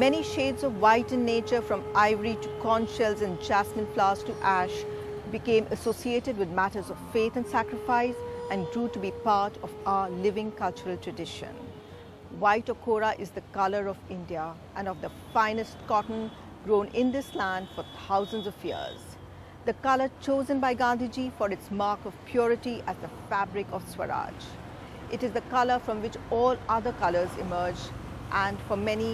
many shades of white in nature, from ivory to conch shells and jasmine flowers to ash, became associated with matters of faith and sacrifice and grew to be part of our living cultural tradition. White ochora is the color of India and of the finest cotton grown in this land for thousands of years. The color chosen by Gandhiji for its mark of purity as the fabric of Swaraj. It is the color from which all other colors emerge, and for many,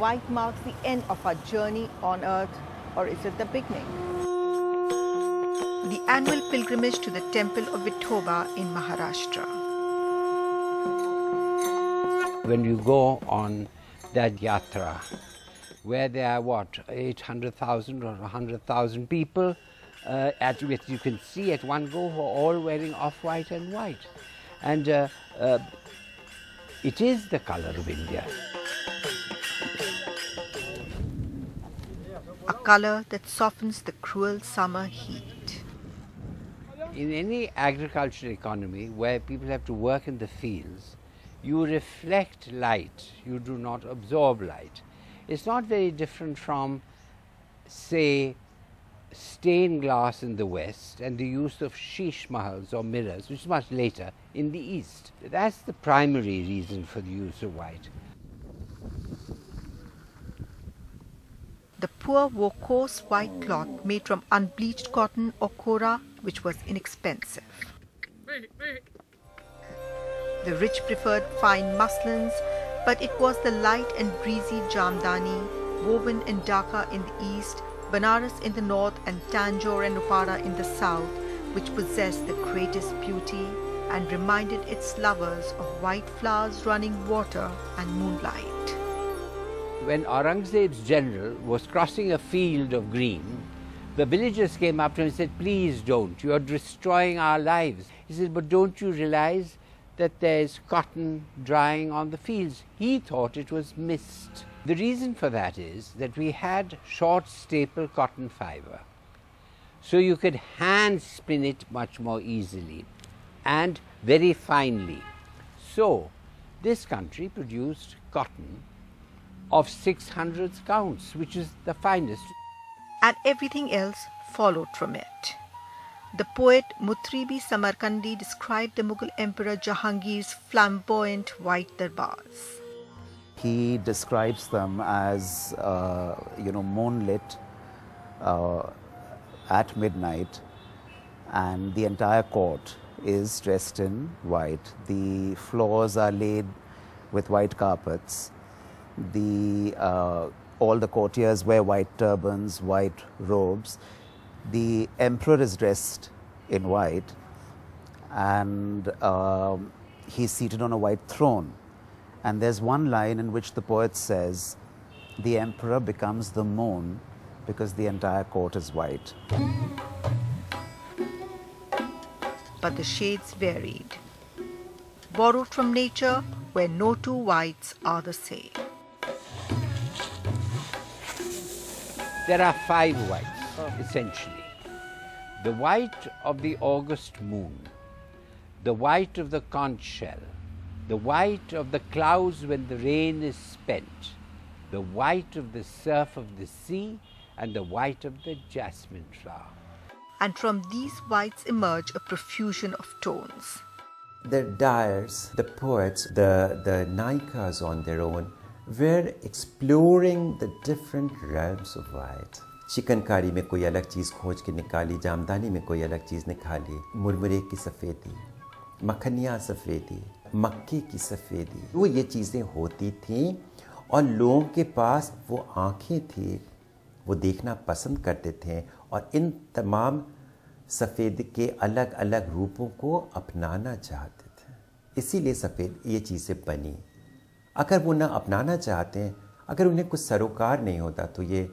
white marks the end of our journey on earth, or is it the beginning? The annual pilgrimage to the temple of Vithoba in Maharashtra. When you go on that yatra, where there are what, 800,000 or 100,000 people, at which you can see at one go, who are all wearing off-white and white. And it is the color of India. A color that softens the cruel summer heat. In any agricultural economy where people have to work in the fields, you reflect light, you do not absorb light. It's not very different from, say, stained glass in the West and the use of sheesh mahals or mirrors, which is much later, in the East. That's the primary reason for the use of white. The poor wore coarse white cloth made from unbleached cotton or kora, which was inexpensive. The rich preferred fine muslins, but it was the light and breezy jamdani, woven in Dhaka in the east, Banaras in the north, and Tanjore and Upara in the south, which possessed the greatest beauty and reminded its lovers of white flowers, running water and moonlight. When Aurangzeb's general was crossing a field of green, the villagers came up to him and said, "Please don't, you are destroying our lives." He said, "But don't you realize that there's cotton drying on the fields?" He thought it was mist. The reason for that is that we had short staple cotton fiber, so you could hand spin it much more easily and very finely. So this country produced cotton of 600 counts, which is the finest. And everything else followed from it. The poet Mutribi Samarkandi described the Mughal Emperor Jahangir's flamboyant white darbars. He describes them as, moonlit at midnight, and the entire court is dressed in white. The floors are laid with white carpets. All the courtiers wear white turbans, white robes. The emperor is dressed in white, and he's seated on a white throne. And there's one line in which the poet says, "The emperor becomes the moon because the entire court is white." But the shades varied, borrowed from nature, where no two whites are the same. There are 5 whites, essentially. The white of the August moon, the white of the conch shell, the white of the clouds when the rain is spent, the white of the surf of the sea, and the white of the jasmine flower. And from these whites emerge a profusion of tones. The dyers, the poets, the Naikas on their own were exploring the different realms of white. Chikankari में कोई अलग चीज़ खोज के निकाली, जामदानी में कोई अलग चीज़ निकाली, मुरमुरे की सफ़ेदी, मखनिया सफ़ेदी, मक्के की सफ़ेदी, वो ये चीज़ें होती थीं और लोगों के पास वो आँखें थी, वो देखना पसंद करते थे और इन तमाम सफ़ेद के अलग अलग रूपों को अपनाना चाहते थे। इसीलिए सफ़ेद ये चीज़ें बनी। अगर वो ना अपनाना चाहते हैं, अगर उन्हें कुछ सरोकार नहीं होता तो ये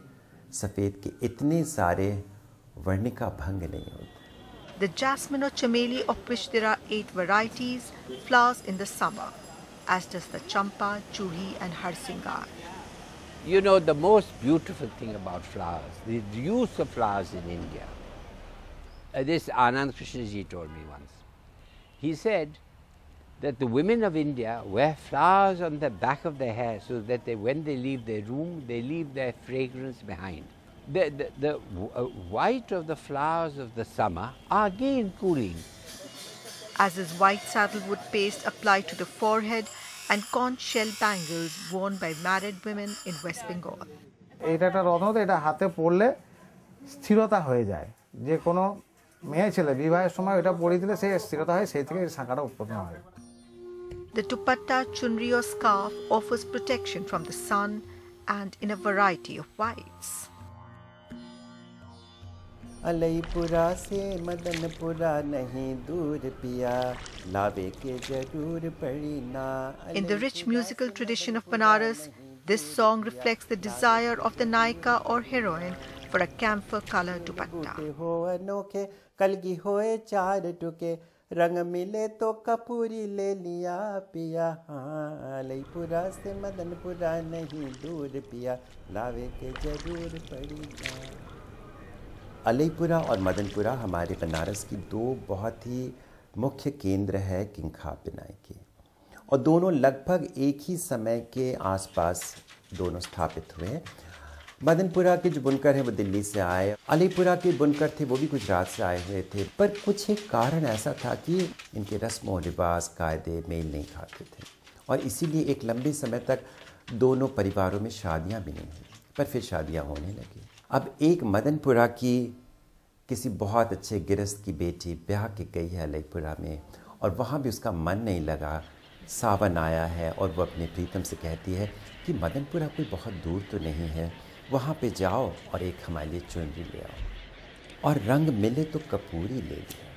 सफ़ेद के इतने सारे वर्णिका भंग नहीं होते। The jasmine or chameli, of which there are 8 varieties, flowers in the summer, as does the champa, juhi and harsingar. You know, the most beautiful thing about flowers, the use of flowers in India. This Anand Krishna ji told me once. He said, that the women of India wear flowers on the back of their hair so that when they leave their room, they leave their fragrance behind. The white of the flowers of the summer are again cooling. As is white sandalwood paste applied to the forehead and conch shell bangles worn by married women in West Bengal. এটা একটা রত্ন, এটা হাতে পড়লে স্থিরতা হয়ে যায়। যে কোনো মেয়ে ছেলে বিবাহের সময় এটা পরিয়ে দিলে সে স্থিরতা হয়, সেই থেকে এই শাঁখাটা উৎপন্ন হয়। The dupatta, chunri or scarf offers protection from the sun and in a variety of whites. अलईपुरा से मदनपुरा नहीं दूर पिया लावे के जरूर पड़ी ना। In the rich musical tradition of Banaras, this song reflects the desire of the naika or heroine for a camphor color dupatta. हो अनोखे कलगी होए चार टुके रंग मिले तो कपूरी ले लिया पिया। हाँ अलईपुरा से मदनपुरा नहीं दूर पिया लावे के जरूर पड़ी ना। अलईपुरा और मदनपुरा हमारे बनारस की दो बहुत ही मुख्य केंद्र है किंखा बिनाई के, और दोनों लगभग एक ही समय के आसपास दोनों स्थापित हुए। मदनपुरा के जो बुनकर हैं वो दिल्ली से आए, अलईपुरा के बुनकर थे वो भी गुजरात से आए हुए थे, पर कुछ एक कारण ऐसा था कि इनके रस्म व रिवाज कायदे मेल नहीं खाते थे, और इसीलिए एक लंबे समय तक दोनों परिवारों में शादियां भी नहीं हुई, पर फिर शादियां होने लगी। अब एक मदनपुरा की किसी बहुत अच्छे गिरस्त की बेटी ब्याह के गई है अलईपुरा में, और वहाँ भी उसका मन नहीं लगा। सावन आया है और वो अपने प्रीतम से कहती है कि मदनपुरा कोई बहुत दूर तो नहीं है, वहाँ पे जाओ और एक हमारे लिए चुनरी ले आओ, और रंग मिले तो कपूरी ले लिया।